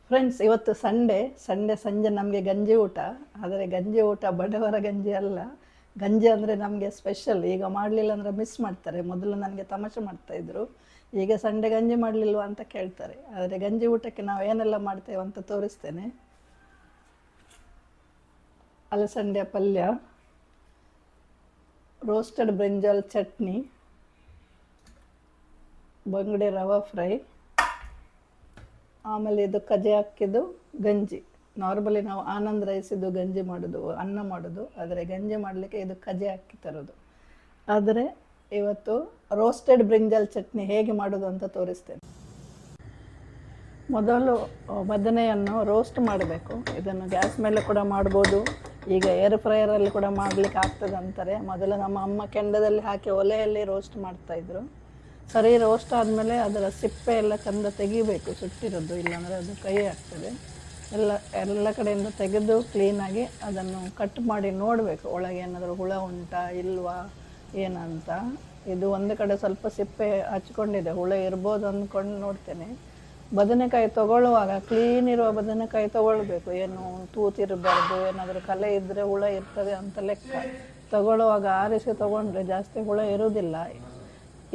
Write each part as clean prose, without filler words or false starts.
Friends, ಇವತ್ತು Sunday ಸಂಜೆ ನಮಗೆ ಗಂಜಿ ಊಟ. ಆದರೆ ಗಂಜಿ ಊಟ ಬಡವರ ಗಂಜಿ ಅಲ್ಲ. ಗಂಜಿ ಅಂದರೆ ನಮಗೆ ಸ್ಪೆಷಲ್. ಈಗ ಮಾಡಲಿಲ್ಲ ಅಂದರೆ ಮಿಸ್ ಮಾಡ್ತಾರೆ. ಮೊದಲು ನನಗೆ ತಮಾಷೆ ಮಾಡ್ತಾಯಿದ್ರು, ಈಗ ಸಂಡೆ ಗಂಜಿ ಮಾಡಲಿಲ್ವ ಅಂತ ಕೇಳ್ತಾರೆ. ಆದರೆ ಗಂಜಿ ಊಟಕ್ಕೆ ನಾವು ಏನೆಲ್ಲ ಮಾಡ್ತೇವೆ ಅಂತ ತೋರಿಸ್ತೇನೆ. ಅಲಸಂಡೆ ಪಲ್ಯ, ರೋಸ್ಟೆಡ್ ಬ್ರಿಂಜಾಲ್ ಚಟ್ನಿ, ಬಂಗುಡೆ ರವಾ ಫ್ರೈ, ಆಮೇಲೆ ಇದು ಕಜೆ ಹಾಕಿದ್ದು ಗಂಜಿ. ನಾರ್ಮಲಿ ನಾವು ಆನಂದ್ ರೈಸಿದ್ದು ಗಂಜಿ ಮಾಡೋದು, ಅನ್ನ ಮಾಡೋದು. ಆದರೆ ಗಂಜಿ ಮಾಡಲಿಕ್ಕೆ ಇದು ಕಜೆ ಹಾಕಿ ತರೋದು. ಆದರೆ ಇವತ್ತು ರೋಸ್ಟೆಡ್ ಬ್ರಿಂಜಾಲ್ ಚಟ್ನಿ ಹೇಗೆ ಮಾಡೋದು ಅಂತ ತೋರಿಸ್ತೇನೆ. ಮೊದಲು ಬದನೆಯನ್ನು ರೋಸ್ಟ್ ಮಾಡಬೇಕು. ಇದನ್ನು ಗ್ಯಾಸ್ ಮೇಲೆ ಕೂಡ ಮಾಡ್ಬೋದು, ಈಗ ಏರ್ ಫ್ರೈಯರಲ್ಲಿ ಕೂಡ ಮಾಡಲಿಕ್ಕೆ ಆಗ್ತದೆ ಅಂತಾರೆ. ಮೊದಲು ನಮ್ಮ ಅಮ್ಮ ಕೆಂಡದಲ್ಲಿ ಹಾಕಿ ಒಲೆಯಲ್ಲಿ ರೋಸ್ಟ್ ಮಾಡ್ತಾಯಿದ್ರು. ಸರಿ ರೋಸ್ಟ್ ಆದಮೇಲೆ ಅದರ ಸಿಪ್ಪೆ ಎಲ್ಲ ಚೆಂದ ತೆಗಿಬೇಕು, ಸುಟ್ಟಿರೋದು, ಇಲ್ಲಾಂದರೆ ಅದು ಕೈ ಆಗ್ತದೆ. ಎಲ್ಲ ಕಡೆಯಿಂದ ತೆಗೆದು ಕ್ಲೀನಾಗಿ ಅದನ್ನು ಕಟ್ ಮಾಡಿ ನೋಡಬೇಕು, ಒಳಗೆ ಏನಾದರೂ ಹುಳ ಉಂಟಾ ಇಲ್ವಾ ಏನಂತ. ಇದು ಒಂದು ಕಡೆ ಸ್ವಲ್ಪ ಸಿಪ್ಪೆ ಹಚ್ಕೊಂಡಿದೆ, ಹುಳ ಇರ್ಬೋದು ಅಂದ್ಕೊಂಡು ನೋಡ್ತೇನೆ. ಬದನೆಕಾಯಿ ತೊಗೊಳ್ಳುವಾಗ ಕ್ಲೀನ್ ಇರುವ ಬದನೆಕಾಯಿ ತೊಗೊಳ್ಬೇಕು, ಏನು ತೂತಿರಬಾರ್ದು, ಏನಾದರೂ ಕಲೆ ಇದ್ದರೆ ಹುಳ ಇರ್ತದೆ ಅಂತ ಲೆಕ್ಕ. ತೊಗೊಳ್ಳುವಾಗ ಆರಿಸಿ ತೊಗೊಂಡ್ರೆ ಜಾಸ್ತಿ ಹುಳ ಇರುವುದಿಲ್ಲ.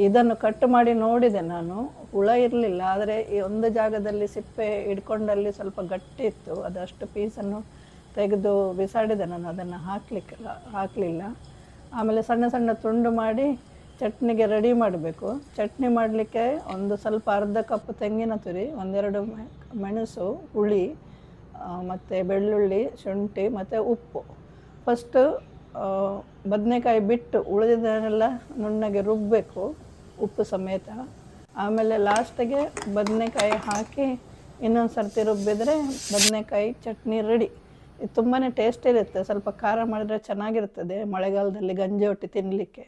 ಇದನ್ನು ಕಟ್ ಮಾಡಿ ನೋಡಿದೆ ನಾನು, ಹುಳ ಇರಲಿಲ್ಲ. ಆದರೆ ಈ ಒಂದು ಜಾಗದಲ್ಲಿ ಸಿಪ್ಪೆ ಹಿಡ್ಕೊಂಡಲ್ಲಿ ಸ್ವಲ್ಪ ಗಟ್ಟಿ ಇತ್ತು, ಅದಷ್ಟು ಪೀಸನ್ನು ತೆಗೆದು ಬಿಸಾಡಿದೆ ನಾನು, ಅದನ್ನು ಹಾಕಲಿಲ್ಲ. ಆಮೇಲೆ ಸಣ್ಣ ಸಣ್ಣ ತುಂಡು ಮಾಡಿ ಚಟ್ನಿಗೆ ರೆಡಿ ಮಾಡಬೇಕು. ಚಟ್ನಿ ಮಾಡಲಿಕ್ಕೆ ಒಂದು ಸ್ವಲ್ಪ ಅರ್ಧ ಕಪ್ ತೆಂಗಿನ ತುರಿ, ಒಂದೆರಡು ಮೆಣಸು, ಹುಳಿ, ಮತ್ತು ಬೆಳ್ಳುಳ್ಳಿ, ಶುಂಠಿ ಮತ್ತು ಉಪ್ಪು. ಫಸ್ಟು ಬದನೆಕಾಯಿ ಬಿಟ್ಟು ಉಳಿದಿದ್ದನ್ನೆಲ್ಲ ನುಣ್ಣಗೆ ರುಬ್ಬಬೇಕು, ಉಪ್ಪು ಸಮೇತ. ಆಮೇಲೆ ಲಾಸ್ಟಿಗೆ ಬದನೆಕಾಯಿ ಹಾಕಿ ಇನ್ನೊಂದು ಸರ್ತಿ ರುಬ್ಬಿದರೆ ಬದನೆಕಾಯಿ ಚಟ್ನಿ ರೆಡಿ. ಇದು ತುಂಬಾ ಟೇಸ್ಟ್ ಇರುತ್ತೆ. ಸ್ವಲ್ಪ ಖಾರ ಮಾಡಿದರೆ ಚೆನ್ನಾಗಿರ್ತದೆ ಮಳೆಗಾಲದಲ್ಲಿ ಗಂಜಿ ಒಟ್ಟಿ ತಿನ್ನಲಿಕ್ಕೆ.